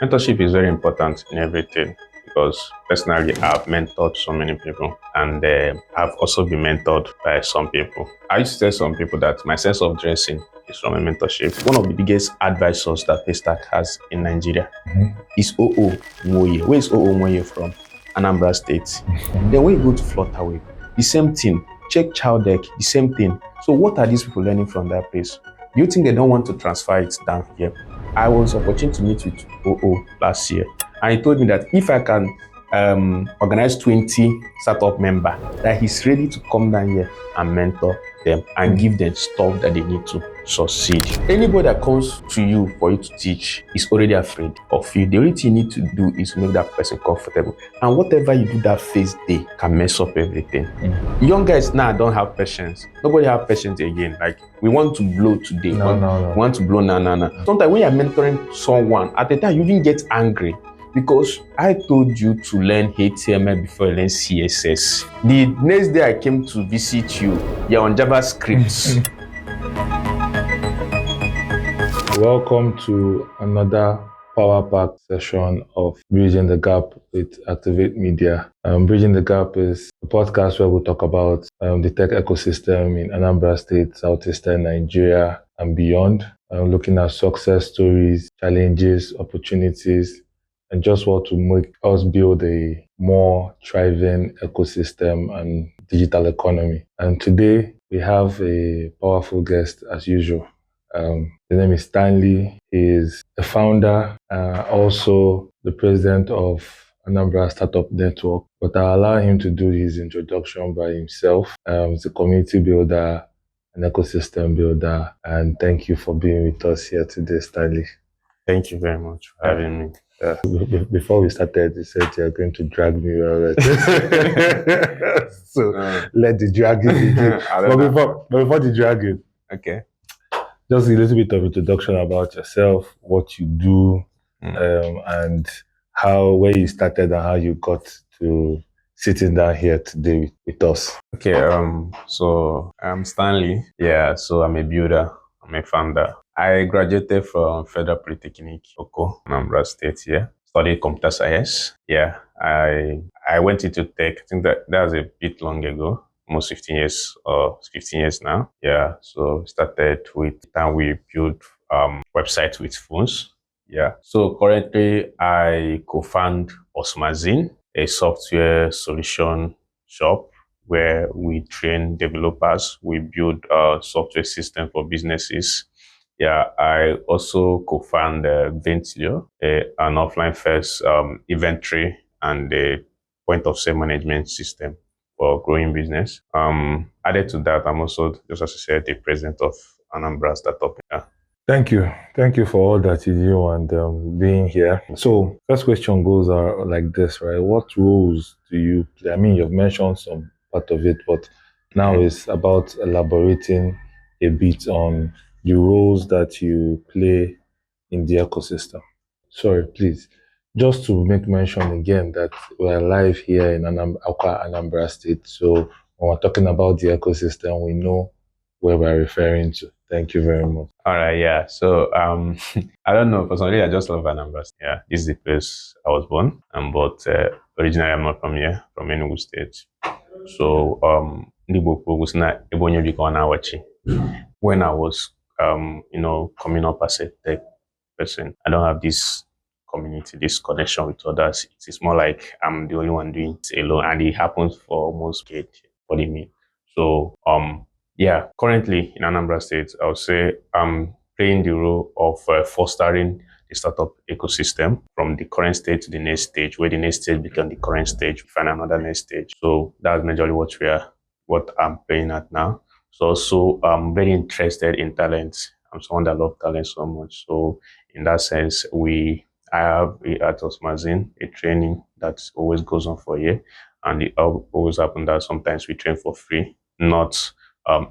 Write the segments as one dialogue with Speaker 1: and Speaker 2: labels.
Speaker 1: Mentorship is very important in everything because personally I've mentored so many people and I've also been mentored by some people. I used to tell some people that my sense of dressing is from a mentorship. One of the biggest advisors that Paystack has in Nigeria is Oo Nwoye. Where is Oo Nwoye from? Anambra State. Then when you go to Flutterwave, the same thing. Check Chowdeck, the same thing. So what are these people learning from that place? Do you think they don't want to transfer it down here? I was opportune to meet with OO last year, and he told me that if I can organize 20 startup member, that he's ready to come down here and mentor them and give them stuff that they need to succeed. Anybody that comes to you for you to teach is already afraid of you. The only thing you need to do is make that person comfortable. And whatever you do that first day can mess up everything. Young guys now don't have patience. Nobody have patience again. Like, we want to blow today. We want to blow now. Sometimes when you're mentoring someone, at the time you even get angry because I told you to learn HTML before you learn CSS. The next day I came to visit you, you're on JavaScript.
Speaker 2: Welcome to another power-packed session of Bridging the Gap with Activate Media. Bridging the Gap is a podcast where we talk about the tech ecosystem in Anambra State, Southeastern Nigeria, and beyond, looking at success stories, challenges, opportunities, and just what to make us build a more thriving ecosystem and digital economy. And today, we have a powerful guest as usual. His name is Stanley. He is the founder, also the president of Anambra Startup Network. But I'll allow him to do his introduction by himself. He's a community builder, an ecosystem builder, and thank you for being with us here today, Stanley.
Speaker 1: Thank you very much for having me.
Speaker 2: Before we started, you said you're going to drag me around. So let the dragging begin. But before the dragging,
Speaker 1: okay.
Speaker 2: Just a little bit of introduction about yourself, what you do, and where you started and how you got to sitting down here today with us.
Speaker 1: Okay, so I'm Stanley. Yeah, so I'm a builder, I'm a founder. I graduated from Federal Polytechnic, Oko, Anambra State here. Studied computer science. Yeah, I went into tech. I think that was a bit long ago. Almost 15 years now. Yeah, so started with, and we built websites with phones. Yeah, so currently I co-found Osmazin, a software solution shop where we train developers. We build a software system for businesses. Yeah, I also co-found Ventilio, an offline first inventory and a point of sale management system for growing business. Added to that, I'm also, just as I said, the president of Anambra Startup. Yeah.
Speaker 2: Thank you. Thank you for all that you do and being here. So first question goes like this, right? What roles do you play? I mean, you've mentioned some part of it, but now it's about elaborating a bit on the roles that you play in the ecosystem. Sorry, please. Just to make mention again that we're live here in Anambra State. So when we're talking about the ecosystem, we know where we're referring to. Thank you very much.
Speaker 1: All right, yeah. So I don't know, personally, I just love Anambra. Yeah, this is the place I was born, but originally I'm not from here, from Enugu State. So when I was coming up as a tech person, I don't have this community, this connection with others. It's more like I'm the only one doing it alone, and it happens for almost what do you mean? So yeah, currently in Anambra State, I would say I'm playing the role of fostering the startup ecosystem from the current stage to the next stage, where the next stage becomes the current stage, we find another next stage. So that's majorly what I'm playing at now. So also I'm very interested in talent. I'm someone that loves talent so much. So in that sense, I have at Osmazin a training that always goes on for a year, and it always happens that sometimes we train for free, not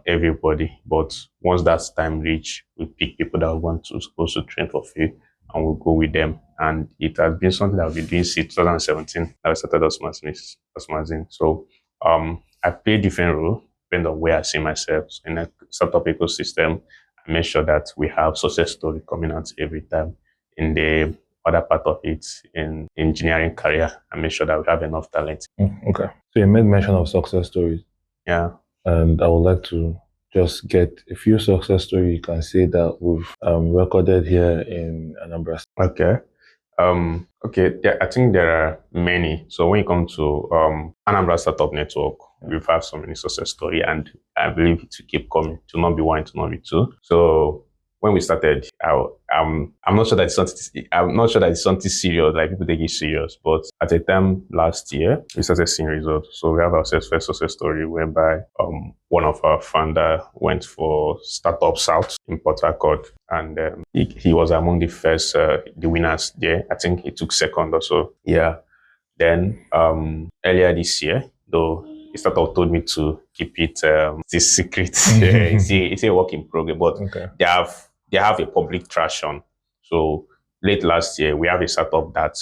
Speaker 1: everybody, but once that time reach, we pick people that want to supposed to train for free, and we'll go with them. And it has been something that I've been doing since 2017 that I started Osmazin. So I play different roles depending on where I see myself. So in a startup ecosystem, I make sure that we have success story coming out every time. In the other part of it in engineering career and make sure that we have enough talent.
Speaker 2: Okay. So you made mention of success stories.
Speaker 1: Yeah.
Speaker 2: And I would like to just get a few success stories you can say that we've recorded here in Anambra.
Speaker 1: Okay. Okay. Yeah, I think there are many. So when you come to Anambra Startup Network, we've had so many success story, and I believe it will keep coming. To not be one, to not be two. So when we started, I'm not sure that it's something serious, like people take it serious. But at a time last year, we started seeing results. So we have our first success story whereby one of our founder went for Startup South in Port Harcourt, and he was among the first the winners there. I think he took second or so. Yeah. Then earlier this year, though the startup told me to keep it this secret. It's a work in progress, but
Speaker 2: Okay.
Speaker 1: they have a public traction. So late last year, we have a startup that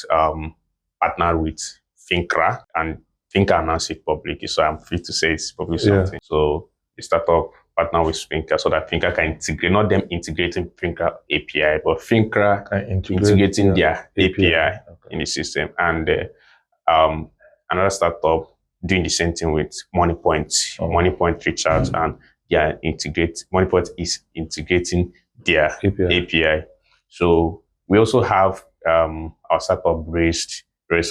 Speaker 1: partnered with Fincra, and Fincra announced it publicly. So I'm free to say it's public something. So the startup partner with Fincra so that Fincra can integrate, not them integrating Fincra API, but Fincra integrating their API in the system. And another startup doing the same thing with MoneyPoint, MoneyPoint Recharge, and MoneyPoint is integrating their API. So we also have our startup raised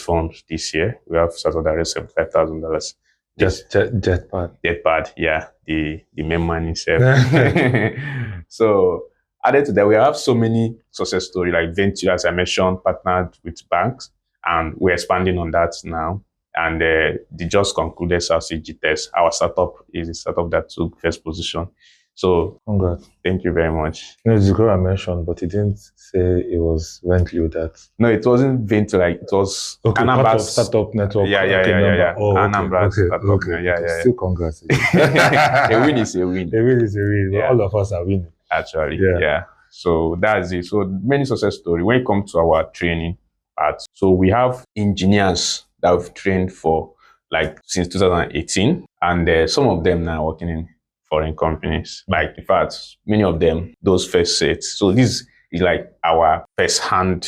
Speaker 1: funds this year. We have started that raised $75,000. Jetpad, yeah, the main man himself. So added to that, we have so many success stories like Venture, as I mentioned, partnered with banks, and we're expanding on that now. And they just concluded SACG test. Our startup is a startup that took first position. So
Speaker 2: congrats.
Speaker 1: Thank you very much.
Speaker 2: It's the girl I mentioned, but he didn't say it was Venture that.
Speaker 1: No, it wasn't Venture, like it was
Speaker 2: Anambra Startup Network.
Speaker 1: Yeah.
Speaker 2: Oh,
Speaker 1: Anambra Startup.
Speaker 2: Yeah. Still congrats.
Speaker 1: A win is a win.
Speaker 2: A win is a win. Yeah. All of us are winning.
Speaker 1: Actually, yeah. So that's it. So many success stories. When it comes to our training part, so we have engineers that we've trained for like since 2018, and some of them now working in foreign companies. Like in fact, many of them, those first sets. So this is like our first-hand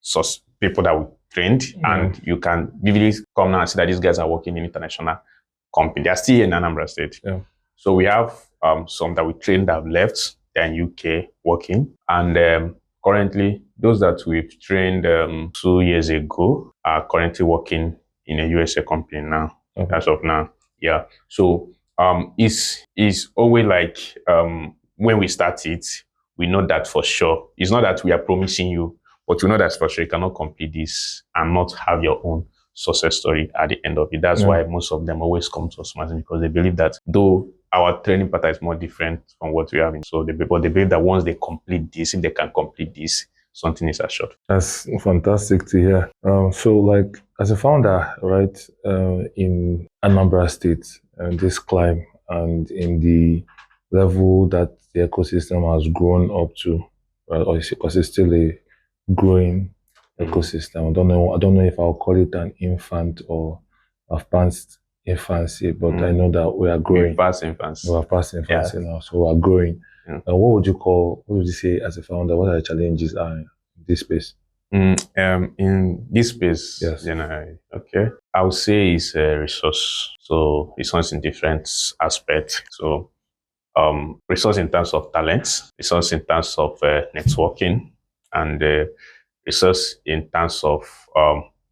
Speaker 1: source people that we trained, and you can vividly come now and see that these guys are working in international company. They are still here in Anambra State.
Speaker 2: Yeah.
Speaker 1: So we have some that we trained that have left. They're in UK working, and currently those that we've trained 2 years ago are currently working in a USA company now.
Speaker 2: Okay.
Speaker 1: As of now, yeah. So it's always like when we start it, we know that for sure. It's not that we are promising you, but we know that for sure you cannot complete this and not have your own success story at the end of it. That's why most of them always come to us, because they believe that though our training pattern is more different from what we have. So they believe that once they complete this, if they can complete this, something is assured.
Speaker 2: That's fantastic to hear. So like as a founder, right, in Anambra State, and this climb and in the level that the ecosystem has grown up to, right, or because it's still a growing ecosystem. I don't know if I'll call it an infant or advanced infancy, but I know that we are growing.
Speaker 1: We've passed infancy.
Speaker 2: We have passed infancy now, so we are growing. And what would you say as a founder, what are the challenges are in this space?
Speaker 1: In this space,
Speaker 2: yes.
Speaker 1: Okay, I would say it's a resource. So resource in different aspects. So resource in terms of talent, resource in terms of networking, and resource in terms of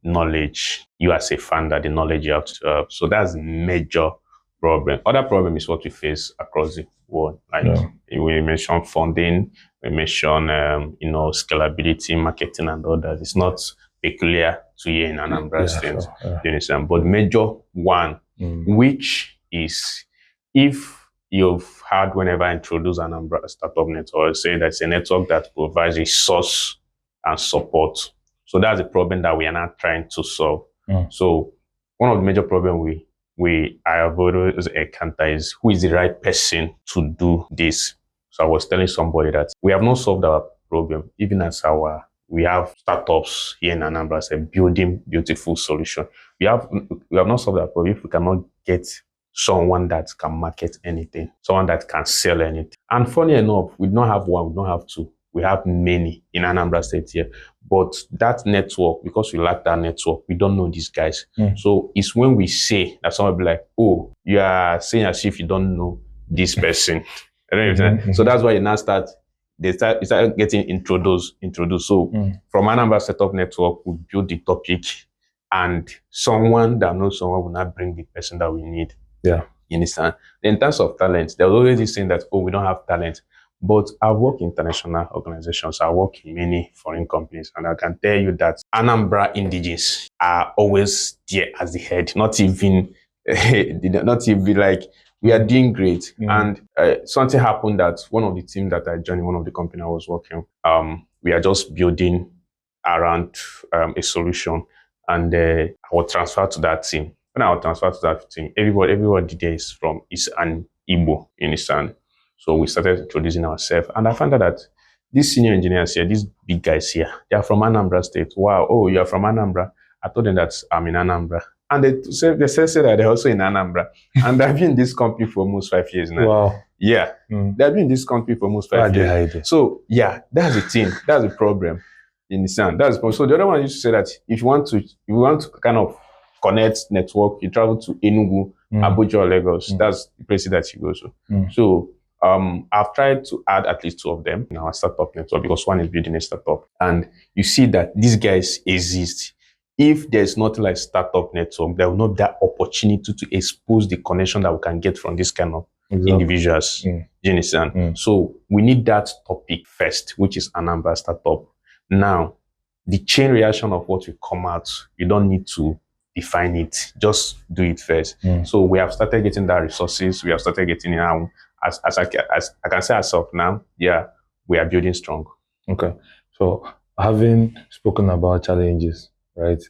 Speaker 1: knowledge. You as a founder, the knowledge you have to so that's the major problem. Other problem is what we face across the world. Like we mentioned funding, we mentioned scalability, marketing, and others. It's not peculiar to here in Anambra State, you understand? But major one, which is if you've heard whenever I introduce Anambra Startup Network, say that's a network that provides resource and support. So that's a problem that we are not trying to solve. So one of the major problems we have always encountered is who is the right person to do this. So I was telling somebody that we have not solved our problem, even as we have startups here in Anambra State building beautiful solution. We have not solved our problem if we cannot get someone that can market anything, someone that can sell anything. And funny enough, we don't have one, we don't have two. we have many in Anambra State here. But that network, because we lack that network, we don't know these guys. So it's when we say that someone will be like, oh, you are saying as if you don't know this person. So that's why you start getting introduced. So from Anambra Startup Network, we build the topic, and someone that knows someone will not bring the person that we need.
Speaker 2: Yeah.
Speaker 1: You understand? In terms of talent, there's always this saying that, oh, we don't have talent. But I work in international organizations. I work in many foreign companies, and I can tell you that Anambra indigenes are always there as the head. Not even like, we are doing great. And something happened that one of the teams that I joined in one of the company I was working, we are just building around a solution, and I was transferred to that team. When I was transferred to that team, everybody there is an Igbo, you understand? So we started introducing ourselves, and I found out that these senior engineers here, these big guys here, they are from Anambra State. Wow, oh, you are from Anambra. I told them that I'm in Anambra. And they said that they're also in Anambra. And they've been in this company for almost 5 years now.
Speaker 2: Wow.
Speaker 1: Yeah. They've been in this company for almost 5 years. So yeah, that's the thing. That's the problem. You understand? That's the problem. So the other one used to say that if you want to kind of connect network, you travel to Enugu, Abuja, or Lagos. That's the places that you go to. So I've tried to add at least 2 of them in our startup network, because one is building a startup, and you see that these guys exist. If there's not like startup network, there will not be that opportunity to expose the connection that we can get from this kind of individuals. Do you understand? So we need that topic first, which is Anambra Startup. Now, the chain reaction of what will come out, you don't need to define it, just do it first. So we have started getting that resources. We have started getting it now. As I can say as of now, yeah, we are building strong.
Speaker 2: Okay. So having spoken about challenges, right,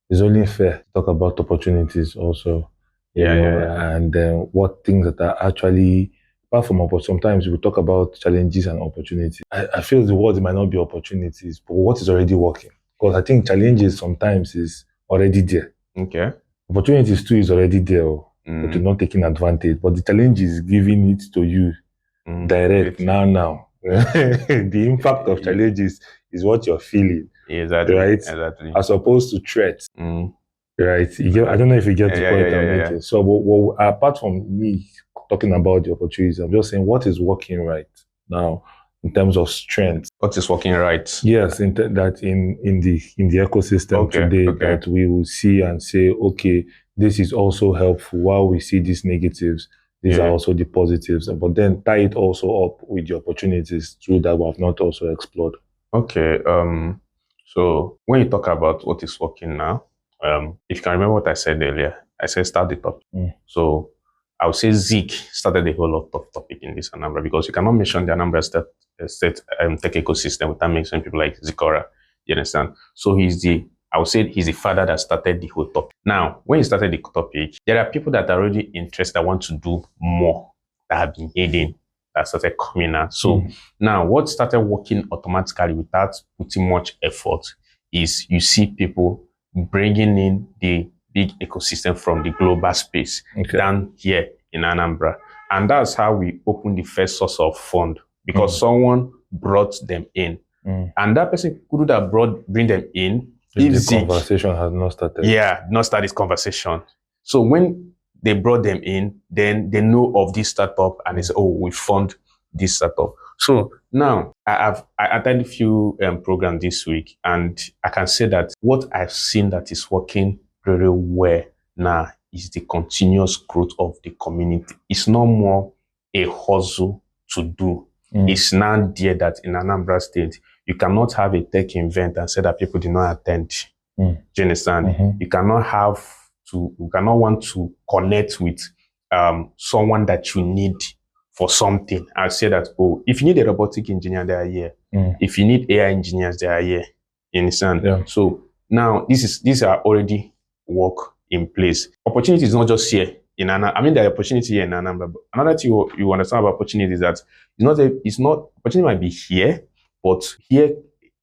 Speaker 2: it's only fair to talk about opportunities also. And then what things that are actually, apart from opportunities, sometimes we talk about challenges and opportunities. I feel the word might not be opportunities, but what is already working. Because I think challenges sometimes is already there.
Speaker 1: Okay.
Speaker 2: Opportunities too is already there. But you're not taking advantage. But the challenge is giving it to you direct now. The impact of challenges is what you're feeling.
Speaker 1: Exactly.
Speaker 2: Right?
Speaker 1: Exactly.
Speaker 2: As opposed to threats. Right? I don't know if you get the point I'm making. So apart from me talking about the opportunities, I'm just saying what is working right now in terms of strength.
Speaker 1: What is working right?
Speaker 2: Yes, in the ecosystem today, that we will see and say, okay, this is also helpful. While we see these negatives, these are also the positives. But then tie it also up with the opportunities too that we have not also explored.
Speaker 1: Okay. So when you talk about what is working now, if you can remember what I said earlier, I said start the topic. So I would say Zeke started the whole lot of topic in this Anambra, because you cannot mention the Anambra State tech ecosystem without mentioning people like Zikora. You understand? So I would say he's the father that started the whole topic. Now, when he started the topic, there are people that are already interested, that want to do more, that have been hidden, that started coming out. So now what started working automatically without putting much effort is you see people bringing in the big ecosystem from the global space down here in Anambra. And that's how we opened the first source of fund, because someone brought them in. And that person couldn't have bring them in if
Speaker 2: the conversation has not started.
Speaker 1: Yeah, not start this conversation. So when they brought them in, then they know of this startup, and they say, oh, we fund this startup. So now I attended a few programs this week, and I can say that what I've seen that is working very well now is the continuous growth of the community. It's no more a hustle to do. It's now there that in Anambra State, you cannot have a tech event and say that people do not attend. Do you understand? You cannot want to connect with someone that you need for something. I say that, oh, if you need a robotic engineer, they are here. If you need AI engineers, they are here. You understand?
Speaker 2: Yeah.
Speaker 1: So now these are already work in place. Opportunity is not just here in Anambra. I mean, there are opportunity here in Anambra. But another thing you understand about opportunity is that opportunity might be here, but here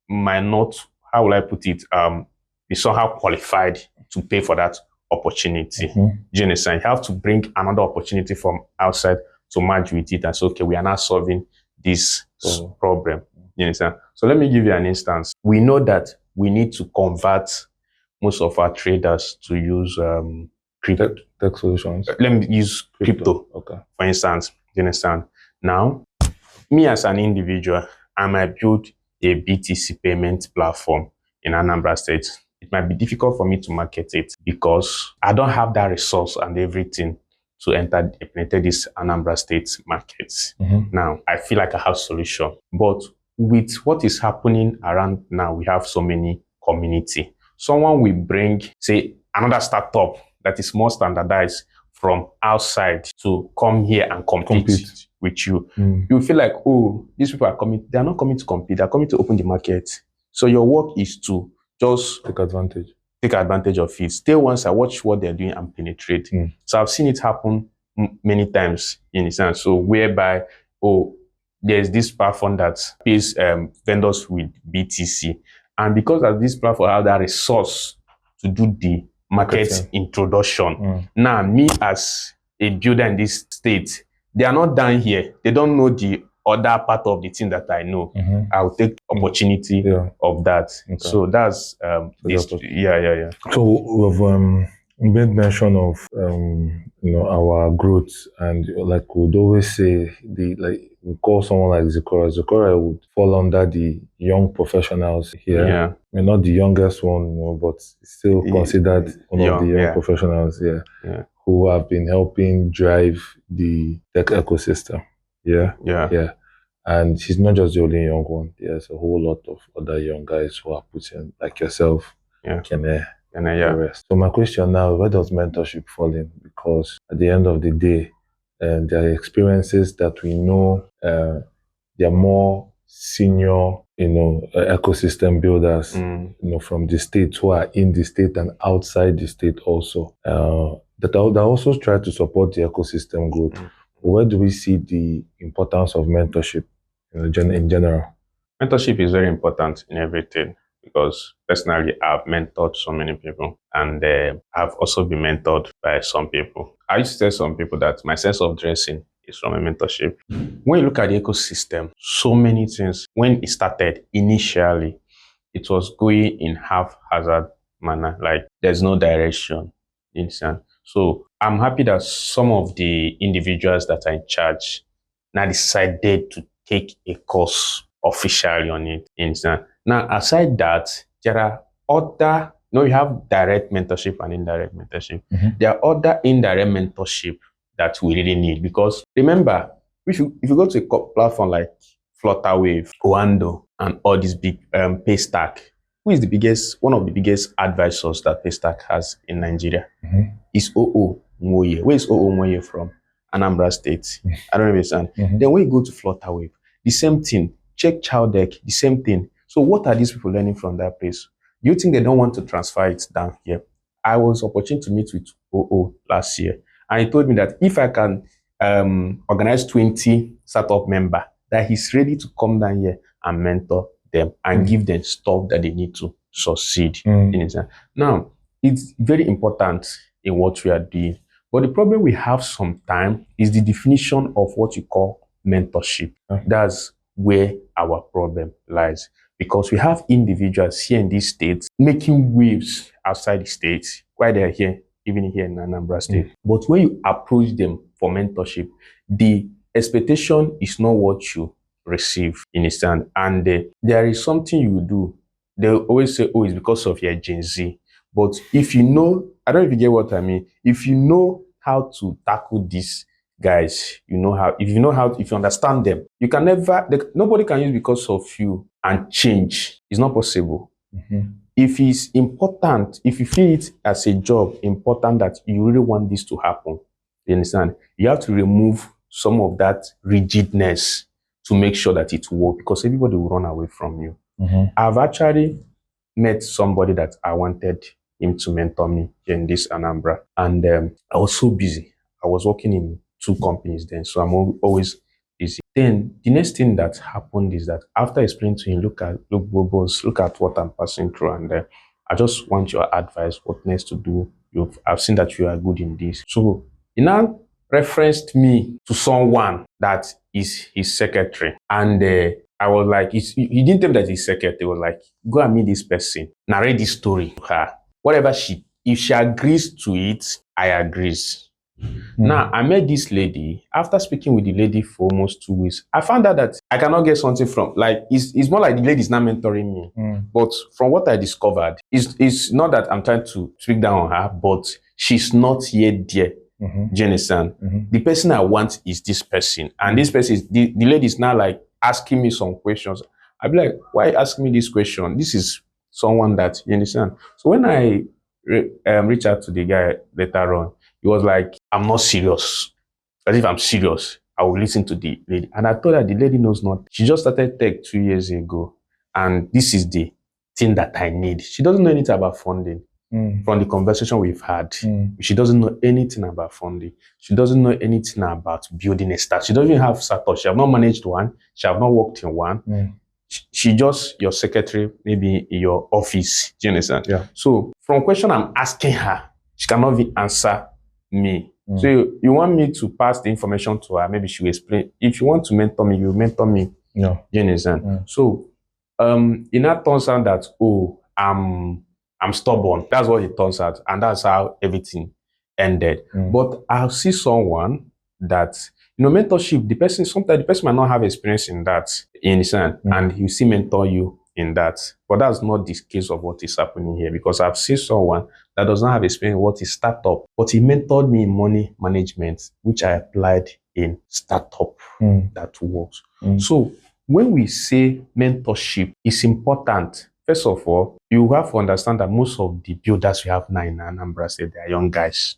Speaker 1: might not, how will I put it, be somehow qualified to pay for that opportunity. Do you understand? You have to bring another opportunity from outside to merge with it and say, okay, we are now solving this problem. You understand? So let me give you an instance. We know that we need to convert most of our traders to use crypto.
Speaker 2: Tech solutions.
Speaker 1: Let me use crypto.
Speaker 2: Okay.
Speaker 1: For instance, you understand? Now, me as an individual, I might build a BTC payment platform in Anambra State. It might be difficult for me to market it because I don't have that resource and everything to enter this Anambra State market. Now, I feel like I have solution. But with what is happening around now, we have so many community. Someone will bring, say, another startup that is more standardized from outside to come here and compete. With you. You feel like, oh, these people are coming. They are not coming to compete. They are coming to open the market. So your work is to just
Speaker 2: take advantage
Speaker 1: of it. Stay one side, watch what they're doing and penetrate. So I've seen it happen many times in a sense. So whereby, oh, there's this platform that pays vendors with BTC. And because of this platform have that resource to do the market introduction. Now, me as a builder in this state, they are not down here. They don't know the other part of the thing that I know. I'll take opportunity of that. Okay. So that's this. Yeah.
Speaker 2: So we've made mention of our growth, and like we'd always say, we call someone like Zikora. Zikora would fall under the young professionals here.
Speaker 1: Yeah.
Speaker 2: I mean, not the youngest one, but still considered one of the young professionals here. Yeah. Who have been helping drive the tech ecosystem. Yeah. And she's not just the only young one. There's a whole lot of other young guys who are putting, like yourself, Kene, the rest. So my question now, where does mentorship fall in? Because at the end of the day, there are experiences that we know they are more senior, ecosystem builders, from the state who are in the state and outside the state also. That also try to support the ecosystem growth. Where do we see the importance of mentorship in general?
Speaker 1: Mentorship is very important in everything because personally I've mentored so many people and I've also been mentored by some people. I used to tell some people that my sense of dressing is from a mentorship. When you look at the ecosystem, so many things, when it started initially, it was going in haphazard manner, like there's no direction. So I'm happy that some of the individuals that are in charge now decided to take a course officially on it. Now, aside that, there are other, you have direct mentorship and indirect mentorship. There are other indirect mentorship that we really need because remember, if you go to a platform like Flutterwave, Oando, and all these big Paystack, who is one of the biggest advisors that Paystack has in Nigeria? Is Oo Nwoye. Where is Oo Nwoye from? Anambra State. I don't understand. Then when you go to Flutterwave, the same thing. Check Chowdeck, the same thing. So what are these people learning from that place? Do you think they don't want to transfer it down here? I was opportune to meet with Oo last year, and he told me that if I can organize 20 startup members, that he's ready to come down here and mentor them and give them stuff that they need to succeed. Now, it's very important in what we are doing. But the problem we have sometimes is the definition of what you call mentorship. That's where our problem lies. Because we have individuals here in these states making waves outside the states while they're here, even here in Anambra State. But when you approach them for mentorship, the expectation is not what you receive, understand? And there is something you do. They always say, oh, it's because of your Gen Z. But if you know, I don't know if you get what I mean. If you know how to tackle these guys, if you understand them, you can nobody can use because of you and change. It's not possible. If it's important, if you feel it as a job important that you really want this to happen, you understand? You have to remove some of that rigidness to make sure that it works because everybody will run away from you. I've actually met somebody that I wanted him to mentor me in this Anambra, and I was so busy. I was working in 2 companies then, so I'm always busy. Then the next thing that happened is that after explaining to him, look at what I'm passing through, and I just want your advice, what next to do. I've seen that you are good in this. So he now referenced me to someone that is his secretary, and I was like, he didn't tell me that he's secretary. He was like, go and meet this person, narrate this story to her. Whatever if she agrees to it, I agrees. Now, I met this lady. After speaking with the lady for almost 2 weeks, I found out that I cannot get something from, like, it's more like the lady is not mentoring me. But from what I discovered, it's not that I'm trying to speak down on her, but she's not yet there. Do you understand? The person I want is this person. And this person is, the lady is now like asking me some questions. I'll be like, why ask me this question? This is someone that, you understand? So when I reach out to the guy later on, he was like, I'm not serious. As if I'm serious, I will listen to the lady. And I told her the lady knows not. She just started tech 2 years ago. And this is the thing that I need. She doesn't know anything about funding. From the conversation we've had, she doesn't know anything about funding. She doesn't know anything about building a startup. She doesn't even have startup. She have not managed one. She have not worked in one. She just your secretary, maybe in your office. Do you understand?
Speaker 2: Yeah.
Speaker 1: So from question I'm asking her, she cannot even answer me. So you want me to pass the information to her? Maybe she will explain. If you want to mentor me, you mentor me.
Speaker 2: Yeah.
Speaker 1: Do you understand? So it now turns out that I'm stubborn. That's what it turns out, and that's how everything ended. But I'll see someone that, mentorship, sometimes the person might not have experience in that, you understand? And he still mentor you in that. But that's not the case of what is happening here, because I've seen someone that does not have experience in what is startup, but he mentored me in money management, which I applied in startup that works. So when we say mentorship, it's important. First of all, you have to understand that most of the builders we have now in Anambra State, they are young guys.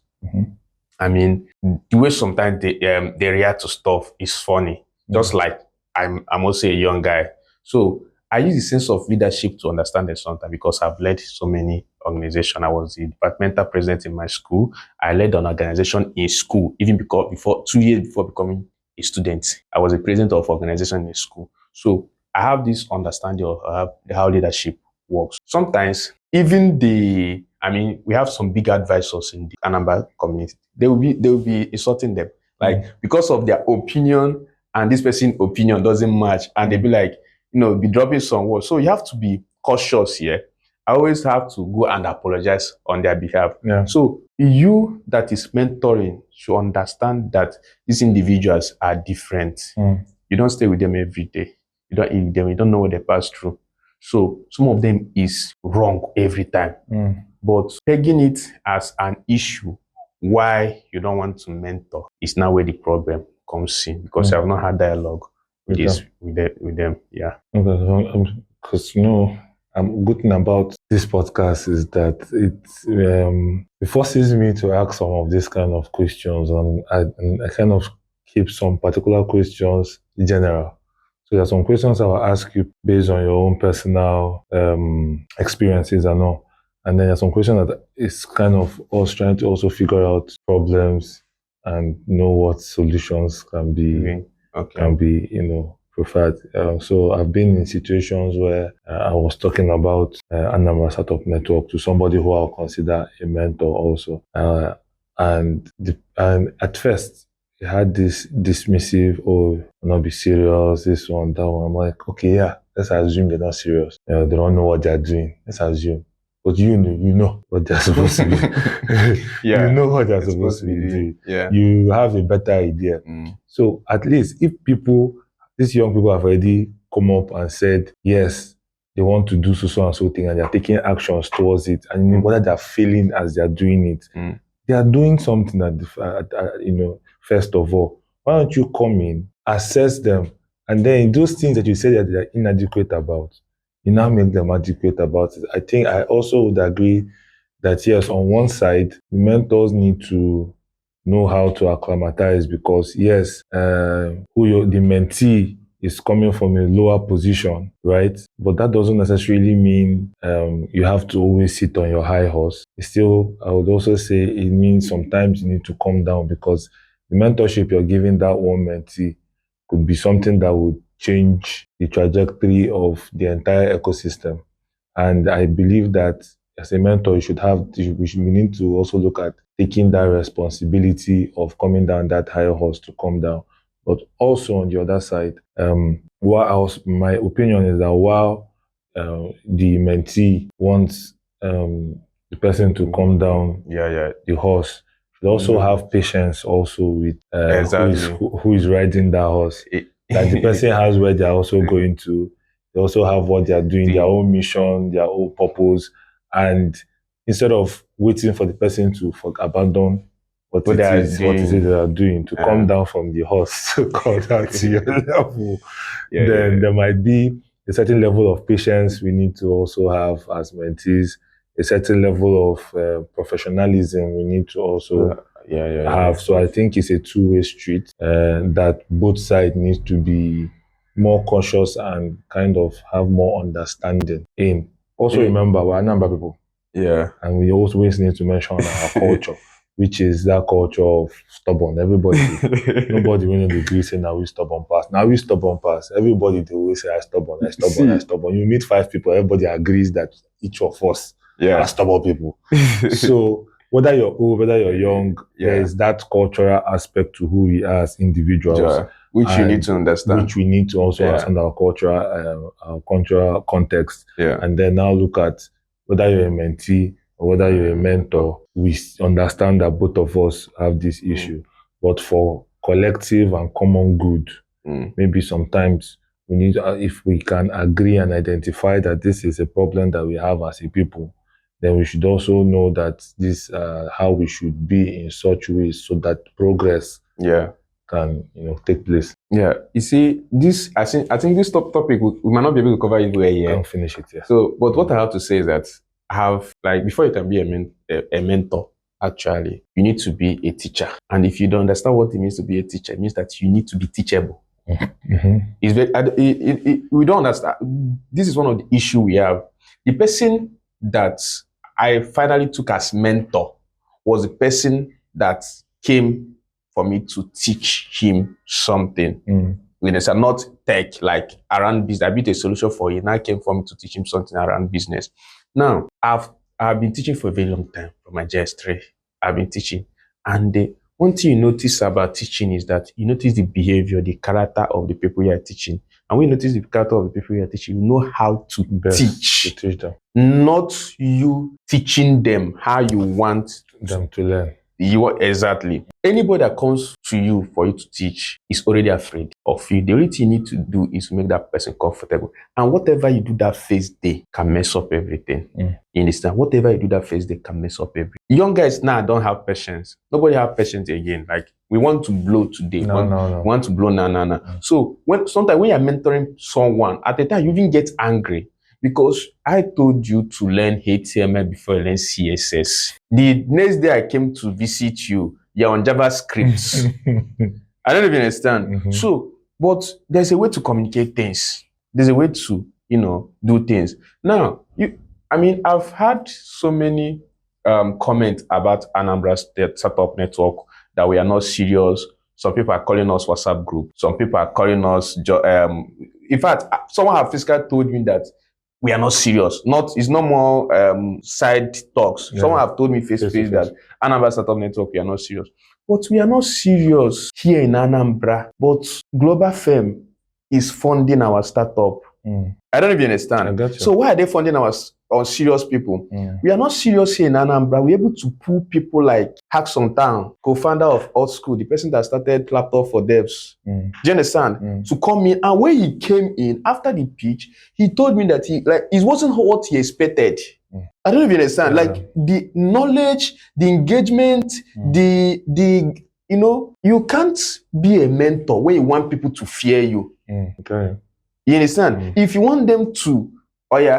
Speaker 1: I mean, the way sometimes they react to stuff is funny. Just like I'm also a young guy. So I use the sense of leadership to understand it sometimes, because I've led so many organizations. I was the departmental president in my school. I led an organization in school, even before 2 years before becoming a student. I was the president of organization in school. So I have this understanding of how leadership works. Sometimes, even we have some big advisors in the Anambra community. They will be insulting them, like, because of their opinion, and this person's opinion doesn't match, and they'll be like, be dropping some words. So you have to be cautious here. I always have to go and apologize on their behalf.
Speaker 2: Yeah.
Speaker 1: So you that is mentoring should understand that these individuals are different. You don't stay with them every day. You don't eat them. You don't know what they pass through. So some of them is wrong every time. But pegging it as an issue why you don't want to mentor is now where the problem comes in, because you have not had dialogue with them. Yeah.
Speaker 2: Because a good thing about this podcast is that it forces me to ask some of these kind of questions, and I kind of keep some particular questions general. So there are some questions I will ask you based on your own personal experiences and all. And then there are some questions that is kind of us trying to also figure out problems and know what solutions can be preferred. So I've been in situations where I was talking about Anambra Startup Network to somebody who I'll consider a mentor also. And at first, he had this dismissive, not be serious, this one, that one. I'm like, okay, yeah, let's assume they're not serious. They don't know what they're doing. Let's assume. But you know what they're supposed to be.
Speaker 1: Yeah,
Speaker 2: you know what they're supposed to be doing.
Speaker 1: Yeah.
Speaker 2: You have a better idea. So at least if these young people have already come up and said, yes, they want to do so and so thing, and they're taking actions towards it, and whether they're failing as they're doing it, they are doing something first of all. Why don't you come in, assess them, and then those things that you say that they're inadequate about, you now make them adequate about it. I think I also would agree that yes, on one side, the mentors need to know how to acclimatize, because yes, the mentee is coming from a lower position, right? But that doesn't necessarily mean you have to always sit on your high horse. I would also say it means sometimes you need to calm down, because the mentorship you're giving that one mentee could be something that would change the trajectory of the entire ecosystem. And I believe that as a mentor, we need to also look at taking that responsibility of coming down that higher horse to come down. But also on the other side, my opinion is that while the mentee wants the person to come down
Speaker 1: Yeah.
Speaker 2: the horse, should also have patience also with
Speaker 1: Exactly.
Speaker 2: who is riding that horse. That the person has where they're also going to. They also have what they're doing, their own mission, their own purpose, and instead of waiting for the person to abandon what it is they are doing, to come down from the horse to come down to your level, then there might be a certain level of patience we need to also have as mentees, a certain level of professionalism we need to also have. So I think it's a two-way street that both sides need to be more cautious and kind of have more understanding in. Also remember, we're Anambra people.
Speaker 1: Yeah.
Speaker 2: And we always need to mention our culture, which is that culture of stubborn. Nobody will agree saying now we stubborn pass. Now we stubborn pass. Everybody they always say I stubborn. You meet 5 people, everybody agrees that each of us are stubborn people. So whether you're old, whether you're young, there is that cultural aspect to who we are as individuals.
Speaker 1: Which you need to understand.
Speaker 2: Which we need to also understand our cultural context. And then now look at whether you're a mentee or whether you're a mentor, we understand that both of us have this issue. But for collective and common good, maybe sometimes we need, if we can agree and identify that this is a problem that we have as a people, then we should also know that this how we should be in such ways so that progress can take place.
Speaker 1: Yeah, you see, this I think this topic we might not be able to cover it here.
Speaker 2: Can't finish it. Yeah.
Speaker 1: So, but what I have to say is that before you can be a mentor, actually, you need to be a teacher. And if you don't understand what it means to be a teacher, it means that you need to be teachable. It's very, we don't understand. This is one of the issues we have. The person that I finally took as mentor was the person that came for me to teach him something. It's not tech, like around business. I built a solution for him. Now came for me to teach him something around business. Now, I've been teaching for a very long time, from my JS3. I've been teaching. And one thing you notice about teaching is that you notice the behavior, the character of the people you are teaching. And when you notice the character of the people you are teaching, you know how to teach them. Not you teaching them how you want
Speaker 2: them to learn.
Speaker 1: Exactly. Anybody that comes to you for you to teach is already afraid of you. The only thing you need to do is to make that person comfortable. And whatever you do that first day can mess up everything. You understand? Whatever you do that first day can mess up everything. Young guys now don't have patience. Nobody have patience again. Like, we want to blow today. We want to blow now. So sometimes when you're mentoring someone, at the time you even get angry. Because I told you to learn HTML before you learn CSS. The next day I came to visit you, you're on JavaScript. I don't even understand. So, but there's a way to communicate things. There's a way to, do things. Now, I've had so many comments about Anambra Startup Network that we are not serious. Some people are calling us WhatsApp group. Some people are calling us, in fact, someone have physically told me that we are not serious. It's no more side talks. Yeah. Someone have told me face to face that Anambra Startup Network, we are not serious. But we are not serious here in Anambra. But Global Firm is funding our startup. I don't even understand.
Speaker 2: I got you.
Speaker 1: So why are they funding our serious people? We are not serious here in Anambra. We're able to pull people like Hackson Town, co-founder of Alt School, the person that started Laptop for Devs. Do you understand? To come in. And when he came in, after the pitch, he told me that it wasn't what he expected. I don't even understand. Like, the knowledge, the engagement, you can't be a mentor when you want people to fear you.
Speaker 2: Okay.
Speaker 1: You understand? If you want them to,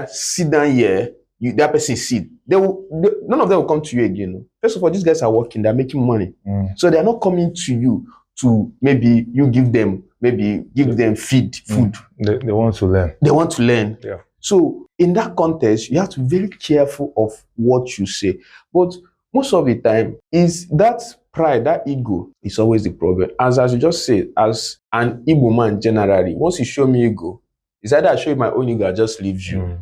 Speaker 1: sit down here, that person sit. None of them will come to you again. First of all, these guys are working, they're making money. So they're not coming to you to maybe you give them food.
Speaker 2: They want to learn.
Speaker 1: They want to learn.
Speaker 2: Yeah.
Speaker 1: So in that context, you have to be very careful of what you say. But most of the time, is that pride, that ego is always the problem. As you just said, as an Igbo man generally, once you show me ego, it's either I show you my own ego, I just leave you.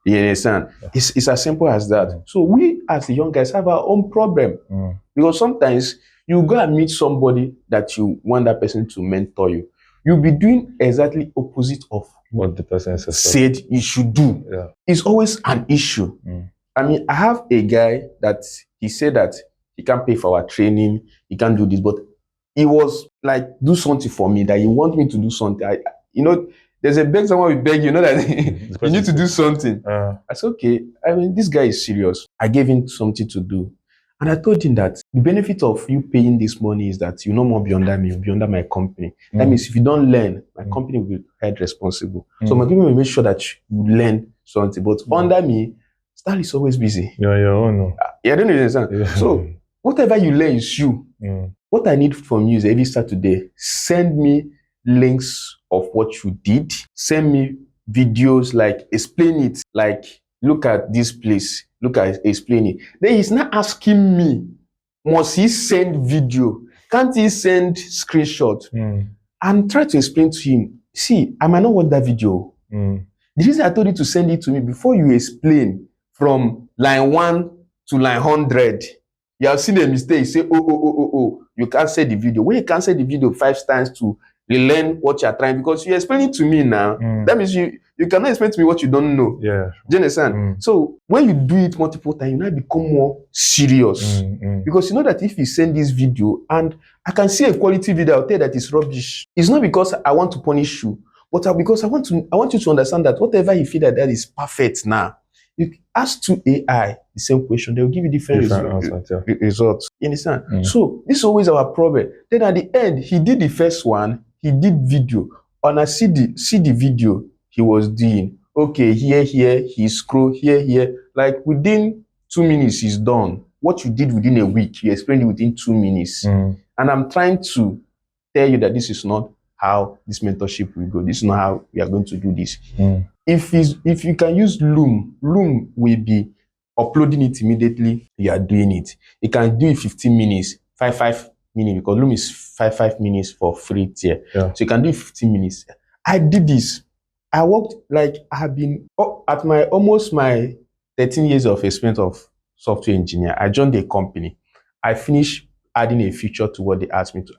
Speaker 1: You understand? Yeah. It's as simple as that. So we as the young guys have our own problem. Because sometimes you go and meet somebody that you want that person to mentor you. you'll be doing exactly opposite of
Speaker 2: what the person
Speaker 1: said you should do.
Speaker 2: Yeah.
Speaker 1: It's always an issue. I mean, I have a guy that he said that he can't pay for our training, he can't do this, but he was like, do something for me, that he wants me to do something. There's a beg, someone will beg, that you need to do something. I said, okay, I mean, this guy is serious. I gave him something to do. And I told him that the benefit of you paying this money is that you no more be under me, you'll be under my company. That means if you don't learn, my company will be held responsible. So my company will make sure that you learn something. But under me, Stanley is always busy.
Speaker 2: You're your own.
Speaker 1: Yeah, I don't understand. Yeah. So whatever you learn is you. What I need from you is every Saturday, send me links of what you did. Send me videos, like explain it, like look at this place, look at explain it. Then he's not asking me, must he send video? Can't he send screenshot? And try to explain to him, see, I might not want that video. The reason I told you to send it to me, before you explain from line 1 to line 100, you have seen a mistake, you say, oh, you can't say the video. When you can't say the video 5 times to relearn what you're trying, because you're explaining to me now, that means you cannot explain to me what you don't know.
Speaker 2: Yeah.
Speaker 1: Do you understand? So when you do it multiple times, you now become more serious. Because you know that if you send this video and I can see a quality video, I'll tell you that it's rubbish. It's not because I want to punish you, but because I want you to understand that whatever you feel that is perfect now, you ask to AI the same question, they will give you different results. You understand? So this is always our problem. Then at the end, he did the first one, he did video. And I see the video he was doing. Okay, here, he scroll, here. Like within 2 minutes, he's done. What you did within a week, you explained it within 2 minutes. And I'm trying to tell you that this is not how this mentorship will go. This is not how we are going to do this. If you can use Loom will be uploading it immediately, you are doing it. You can do it 15 minutes, 5 minutes, because Loom is 5 minutes for free tier. Yeah. So you can do it 15 minutes. I did this. I worked, like I have been at almost my 13 years of experience of software engineer. I joined a company. I finished adding a feature to what they asked me to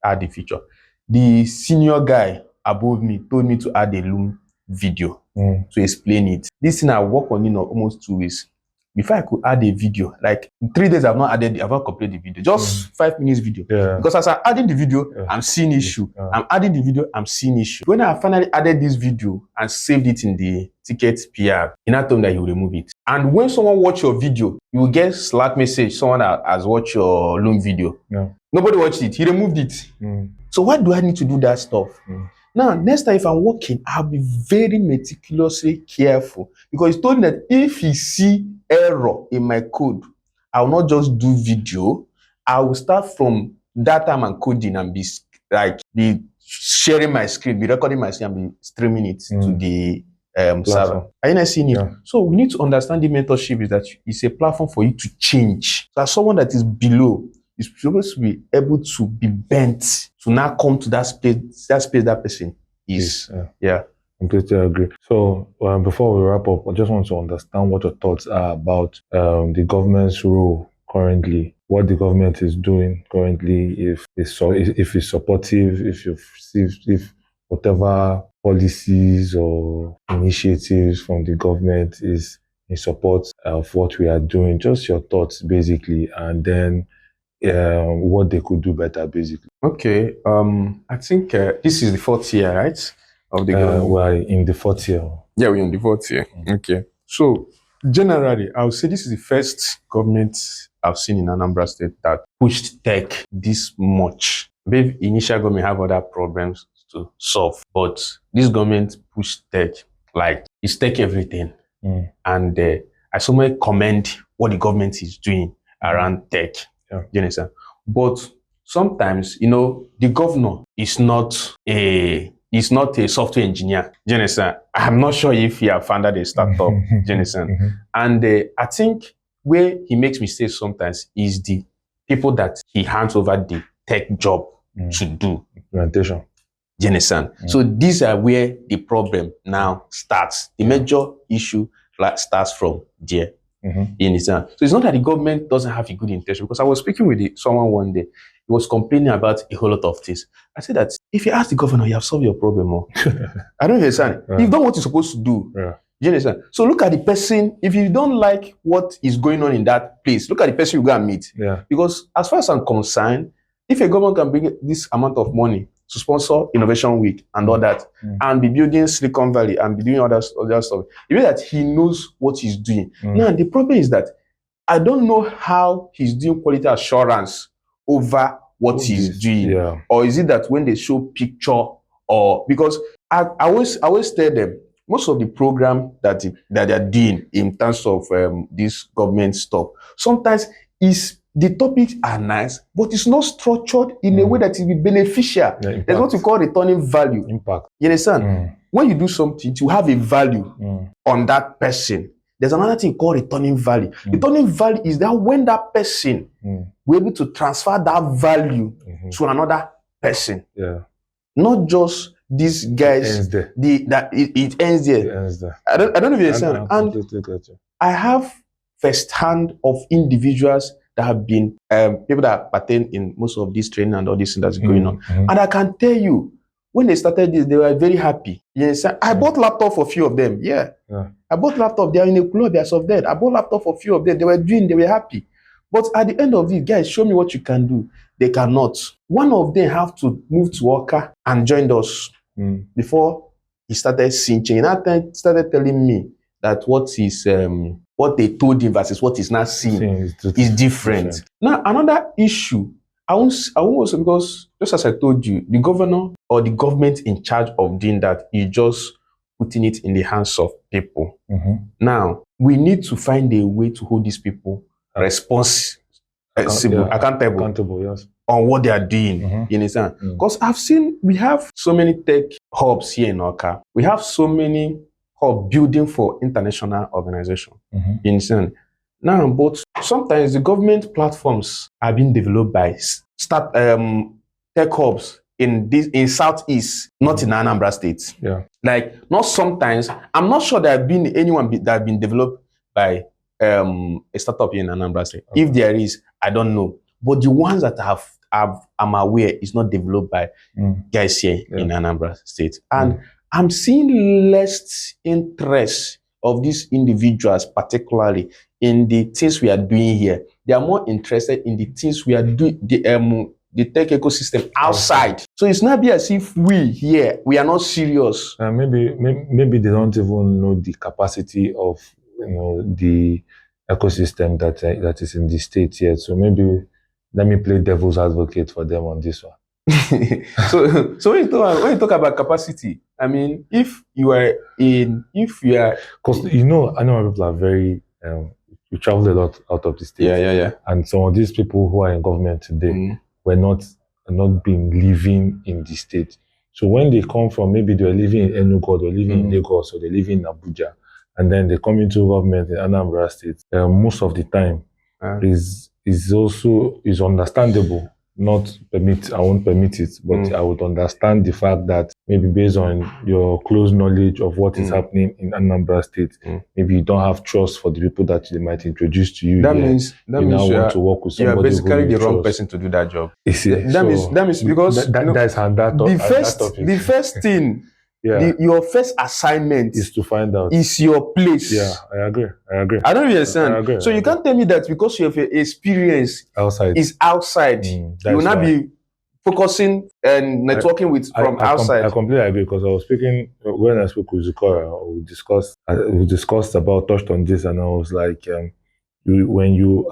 Speaker 1: add the feature. The senior guy above me told me to add a Loom video to explain it. This thing I worked on almost 2 weeks. Before I could add a video, like 3 days I've not completed the video, just 5 minutes video. Yeah. Because as I'm adding the video, I'm seeing issue. I'm adding the video, I'm seeing issue. When I finally added this video and saved it in the ticket PR, he now told me that he will remove it. And when someone watch your video, you will get Slack message, someone has watched your Loom video. Yeah. Nobody watched it, he removed it. So why do I need to do that stuff? Now, next time if I'm working, I'll be very meticulously careful, because he told me that if he see error in my code, I will not just do video. I will start from that time and coding and be sharing my screen, be recording my screen and be streaming it to the server. Are you not seeing it? Yeah. So we need to understand the mentorship is that it's a platform for you to change. So as someone that is below, is supposed to be able to be bent to now come to that space that person is. Yeah.
Speaker 2: Completely agree. So before we wrap up, I just want to understand what your thoughts are about the government's role currently, what the government is doing currently, if it's supportive, if whatever policies or initiatives from the government is in support of what we are doing. Just your thoughts basically, and then what they could do better, basically.
Speaker 1: Okay. I think this is the 4th year, right? Of the government.
Speaker 2: We're in the 4th year.
Speaker 1: Yeah, we're in the 4th year. Okay. So generally, I would say this is the first government I've seen in Anambra State that pushed tech this much. Maybe initial government have other problems to solve, but this government pushed tech, like it's tech everything. And I somewhere commend what the government is doing around tech. Yeah. You understand? But sometimes, the governor is not a software engineer. You understand? I'm not sure if he have founded a startup. You understand? And I think where he makes mistakes sometimes is the people that he hands over the tech job to do.
Speaker 2: Implementation.
Speaker 1: You understand? So these are where the problem now starts. The major issue starts from there. You understand? So it's not that the government doesn't have a good intention, because I was speaking with someone one day. he was complaining about a whole lot of things. I said that if you ask the governor, you have solved your problem. Oh. I don't understand. You've done what you're supposed to do.
Speaker 2: Yeah.
Speaker 1: You understand? So look at the person. If you don't like what is going on in that place, look at the person you go and meet.
Speaker 2: Yeah.
Speaker 1: Because as far as I'm concerned, if a government can bring this amount of money to sponsor Innovation Week and all that, and be building Silicon Valley and be doing other stuff, you know that he knows what he's doing. Now, the problem is that I don't know how he's doing quality assurance over what he's doing.
Speaker 2: Yeah.
Speaker 1: Or is it that when they show picture, or because I always tell them, most of the program that they're doing in terms of this government stuff, sometimes is the topics are nice, but it's not structured in a way that it will be beneficial.
Speaker 2: Yeah,
Speaker 1: there's what we call returning value.
Speaker 2: Impact.
Speaker 1: You understand? When you do something, to have a value on that person. There's another thing called returning value. Returning value is that when that person will be able to transfer that value to another person.
Speaker 2: Yeah.
Speaker 1: Not just these guys. It ends there.
Speaker 2: It ends there.
Speaker 1: I don't know if you understand. And I have first hand of individuals that have been people that pertain in most of this training and all this thing that's going on. And I can tell you, when they started this, they were very happy. You understand? I bought laptop for a few of them. Yeah. I bought laptop. They are in a club as of that. I bought laptop for a few of them. They were happy. But at the end of it, guys, show me what you can do. They cannot. One of them have to move to Oka and join us before he started cinching. And started telling me that what they told him versus what he's now seeing is different. Now, another issue, I won't also, because just as I told you, the governor or the government in charge of doing that is just putting it in the hands of people. Now, we need to find a way to hold these people accountable,
Speaker 2: yes,
Speaker 1: on what they are doing. You understand? Because we have so many tech hubs here in Oka. We have so many hubs building for international organization. You understand? Now, but sometimes the government platforms are being developed by tech hubs in Southeast, not in Anambra State.
Speaker 2: Yeah.
Speaker 1: Like, not sometimes. I'm not sure there have been anyone that have been developed by a startup here in Anambra State. If there is, I don't know. But the ones that I'm aware is not developed by guys here in Anambra State. And I'm seeing less interest of these individuals, particularly in the things we are doing here. They are more interested in the things we are doing, the tech ecosystem outside. So it's not be as if we here, we are not serious.
Speaker 2: Maybe they don't even know the capacity of the ecosystem that is in the state yet. So maybe let me play devil's advocate for them on this one.
Speaker 1: so when you talk about capacity, I mean, if you are,
Speaker 2: because I know people are very you travel a lot out of the state.
Speaker 1: Yeah.
Speaker 2: And some of these people who are in government today were not been living in the state. So when they come from, maybe they're living in Enugu, they're living in Lagos, or they're living in Abuja, and then they come into government in Anambra State, most of the time is understandable. I won't permit it, but I would understand the fact that maybe based on your close knowledge of what is happening in Anambra State, maybe you don't have trust for the people that they might introduce to you.
Speaker 1: That means
Speaker 2: want to work with somebody.
Speaker 1: You are basically the wrong person to do that job. That means because the first thing. Your first assignment
Speaker 2: is to find out
Speaker 1: is your place.
Speaker 2: Yeah, I agree.
Speaker 1: I don't understand. So you can't tell me that because you have experience outside, you will not be focusing and networking from outside.
Speaker 2: I completely agree, because I was speaking when I spoke with Zukora. We touched on this, and I was like, I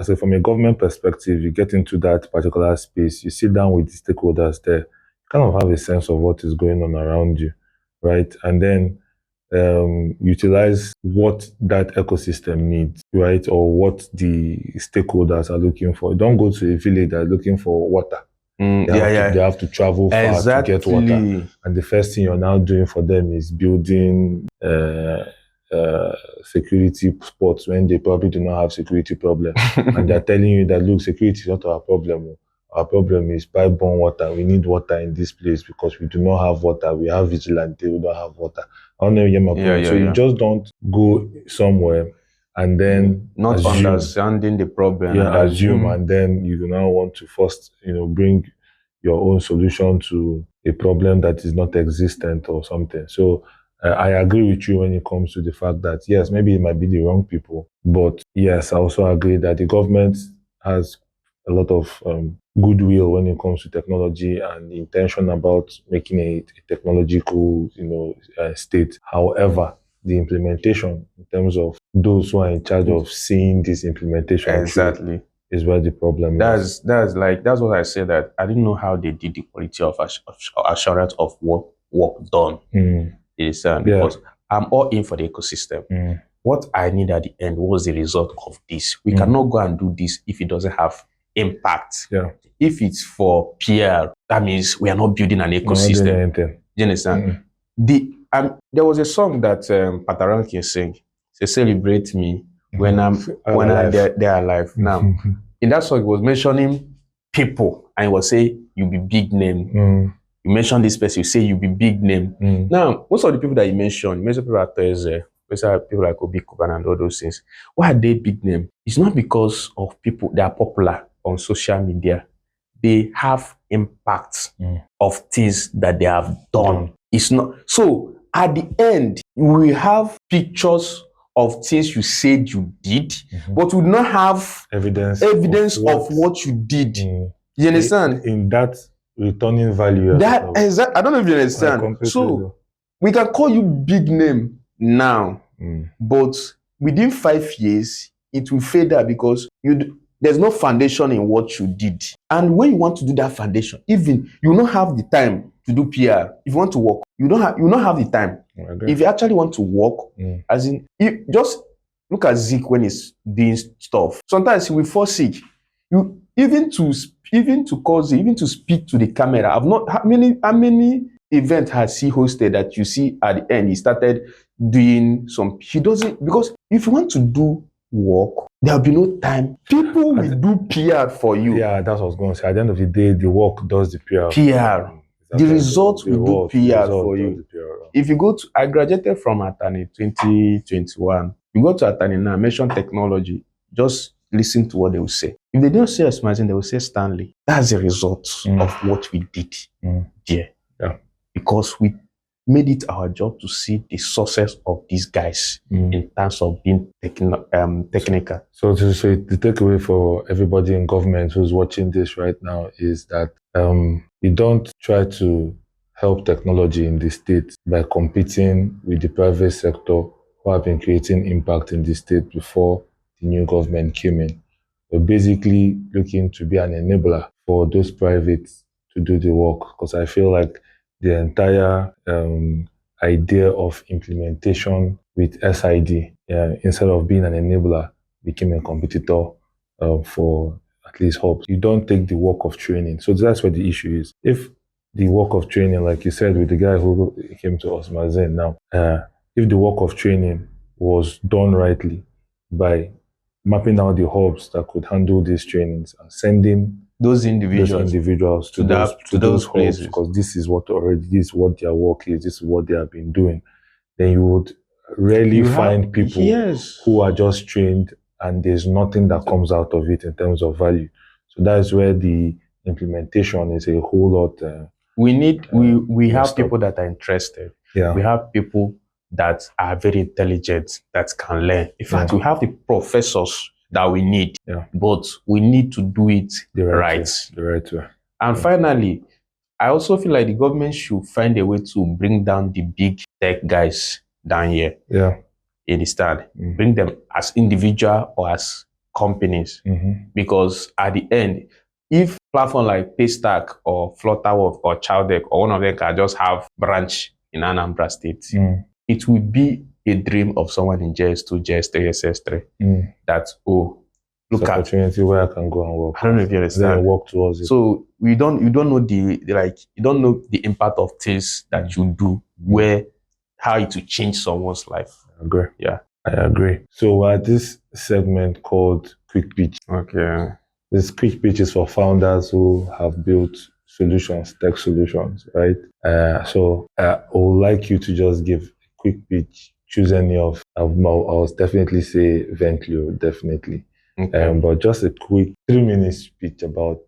Speaker 2: said, from a government perspective, you get into that particular space, you sit down with the stakeholders there, you kind of have a sense of what is going on around you. Right, and then utilize what that ecosystem needs, right, or what the stakeholders are looking for. Don't go to a village that are looking for water. They have to travel far to get water, and the first thing you're now doing for them is building security spots when they probably do not have security problems, and they're telling you that, look, security is not our problem. Our problem is pipe-borne water. We need water in this place because we do not have water. We have vigilante, we don't have water. I don't know. So you just don't go somewhere and then
Speaker 1: not understanding the problem and
Speaker 2: assume, and then you now want to first, bring your own solution to a problem that is not existent or something. So I agree with you when it comes to the fact that, yes, maybe it might be the wrong people, but yes, I also agree that the government has a lot of goodwill when it comes to technology and the intention about making a technological, state. However, the implementation in terms of those who are in charge of seeing this implementation
Speaker 1: exactly
Speaker 2: through is where the problem is.
Speaker 1: that's what I said, that I didn't know how they did the quality of assurance of work done. Because I'm all in for the ecosystem. What I need at the end was the result of this. We cannot go and do this if it doesn't have impact. If it's for PR, that means we are not building an ecosystem. Do you understand? There was a song that Pataranki sang. Say, celebrate me when they're alive. Now, in that song, it was mentioning people, and it was saying you be big name. You mention this person, you say you be big name. Now, most of the people that you mentioned people actors, people like Obi Kuban and all those things. Why are they big name? It's not because of people that are popular on social media. They have impact of things that they have done. It's not so. At the end, we have pictures of things you said you did, but we do not have evidence of what you did. You understand?
Speaker 2: In that returning value.
Speaker 1: I don't know if you understand. So we can call you big name now, but within 5 years, it will fade out because there's no foundation in what you did. And when you want to do that foundation, even you don't have the time to do PR. If you want to work, you don't have the time. If you actually want to work, as in, you just look at Zeke when he's doing stuff. Sometimes he will fall sick. You even to cause, even to speak to the camera. How many events has he hosted that you see at the end he started doing some? He doesn't, because if you want to do work, there'll be no time. People will do PR for you.
Speaker 2: Yeah, that's what I was going to say. At the end of the day, the work does the PR.
Speaker 1: The results will do PR for you. If you go to, I graduated from Atani 2021. You go to Atani now, mention technology, just listen to what they will say. If they don't say Osmazin, they will say Stanley. That's the result of what we did there. Because we made it our job to see the success of these guys in terms of being technical.
Speaker 2: So the takeaway for everybody in government who's watching this right now is that you don't try to help technology in the state by competing with the private sector who have been creating impact in the state before the new government came in. We're basically looking to be an enabler for those privates to do the work, because I feel like the entire idea of implementation with SID, instead of being an enabler, became a competitor for at least hubs. You don't take the work of training. So that's where the issue is. If the work of training, like you said with the guy who came to Osmazen now, if the work of training was done rightly by mapping out the hubs that could handle these trainings and sending
Speaker 1: those individuals
Speaker 2: to those hubs, because this is what their work is, this is what they have been doing, then you would rarely find people who are just trained and there's nothing that comes out of it in terms of value. So that's where the implementation is a whole lot.
Speaker 1: We have people that are interested. We have people that are very intelligent, that can learn. In fact, we have the professors that we need, but we need to do it
Speaker 2: the right way.
Speaker 1: And finally, I also feel like the government should find a way to bring down the big tech guys down here. In the stand, bring them as individual or as companies, because at the end, if platform like Paystack or Flutterwave or Chowdeck or one of them can just have branch in Anambra State, it will be a dream of someone in JS2, JS3, SS3 that, look at
Speaker 2: opportunity where I can go and work.
Speaker 1: I don't know if you understand.
Speaker 2: Then work towards it.
Speaker 1: So you don't know the impact of things that you do, how it will change someone's life.
Speaker 2: I agree.
Speaker 1: Yeah,
Speaker 2: I agree. So we're at this segment called Quick Pitch.
Speaker 1: Okay.
Speaker 2: This Quick Pitch is for founders who have built solutions, tech solutions, right? So I would like you to just give a quick pitch choose any of, I'll definitely say Ventlio, definitely.
Speaker 1: Okay.
Speaker 2: But just a quick 3 minute pitch about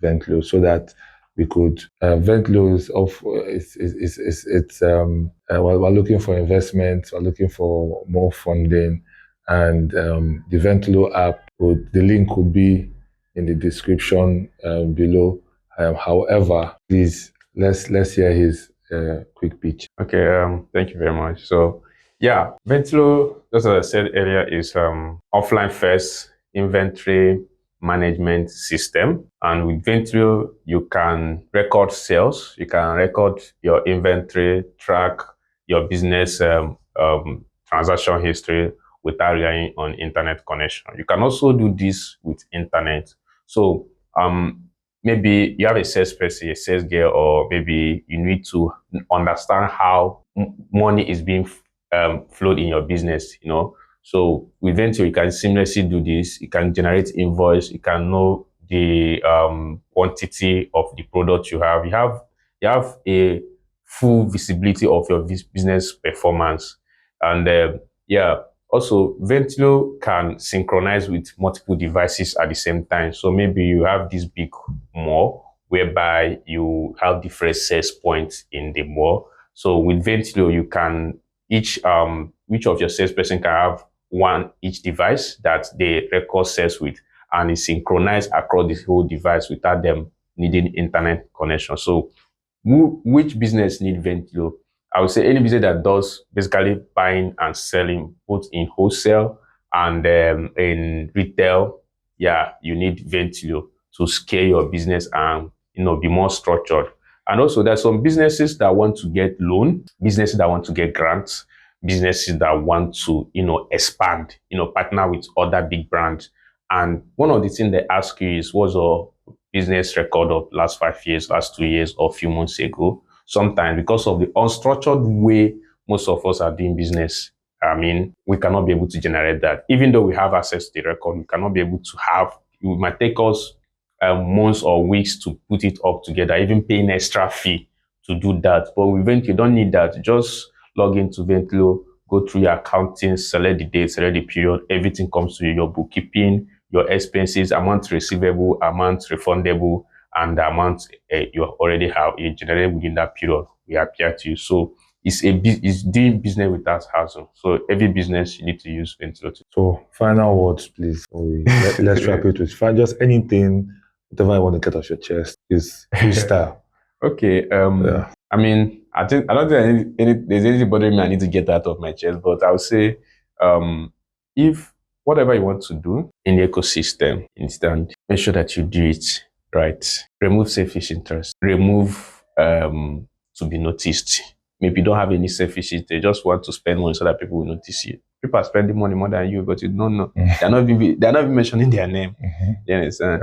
Speaker 2: Ventlio, so that we could. Ventlio is of it's we're looking for investment, we're looking for more funding, and the Ventlio app the link will be in the description below. However, please let's hear his quick pitch.
Speaker 1: Okay, thank you very much. So, yeah, Ventilo, just as I said earlier, is offline first inventory management system. And with Ventilo, you can record sales, you can record your inventory, track your business transaction history without relying on internet connection. You can also do this with internet. So, maybe you have a salesperson, a sales girl, or maybe you need to understand how money is being flowed in your business, So with Ventio, you can seamlessly do this. You can generate invoice. You can know the quantity of the product you have. You have a full visibility of your business performance. And yeah, also Ventilo can synchronize with multiple devices at the same time. So maybe you have this big mall whereby you have different sales points in the mall. So with Ventilo, you can each of your salesperson can have one each device that they record sales with, and it's synchronized across the whole device without them needing internet connection. So which business need Ventilo? I would say any business that does basically buying and selling both in wholesale and in retail. Yeah, you need Ventilo to scale your business and be more structured. And also there's some businesses that want to get loan, businesses that want to get grants, businesses that want to expand, partner with other big brands. And one of the things they ask you is, what's your business record of last 5 years, last 2 years, or a few months ago? Sometimes because of the unstructured way most of us are doing business, we cannot be able to generate that. Even though we have access to the record, we cannot be able to have, it might take us months or weeks to put it up together, even paying extra fee to do that. But with Ventilo, you don't need that. Just log into Ventilo, go through your accounting, select the date, select the period, everything comes to you, your bookkeeping, your expenses, amount receivable, amount refundable, and the amount you already have generated within that period will appear to you. So it's doing business without hassle. So every business you need to use Ventilo.
Speaker 2: So final words, please. Let's wrap it with just anything, whatever you want to get off your chest is freestyle.
Speaker 1: Okay.
Speaker 2: Yeah.
Speaker 1: I don't think there's anything bothering me I need to get out of my chest, but I would say, if whatever you want to do in the ecosystem, instant, make sure that you do it right. Remove selfish interest. Remove to be noticed. Maybe you don't have any selfish interest. They just want to spend money so that people will notice you. People are spending money more than you, but you don't know. They're not even mentioning their name. You understand?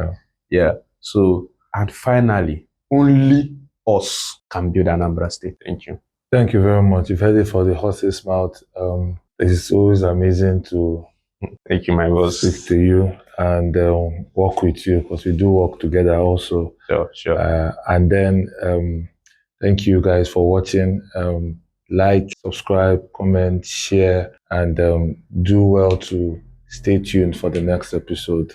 Speaker 1: Yeah. So, and finally, only us can build Anambra State. Thank you.
Speaker 2: Thank you very much. You've heard it for the horse's mouth. It's always amazing to
Speaker 1: thank you, my boss.
Speaker 2: Speak to you and work with you, because we do work together also.
Speaker 1: Sure.
Speaker 2: And then thank you guys for watching. Like, subscribe, comment, share, and do well to stay tuned for the next episode.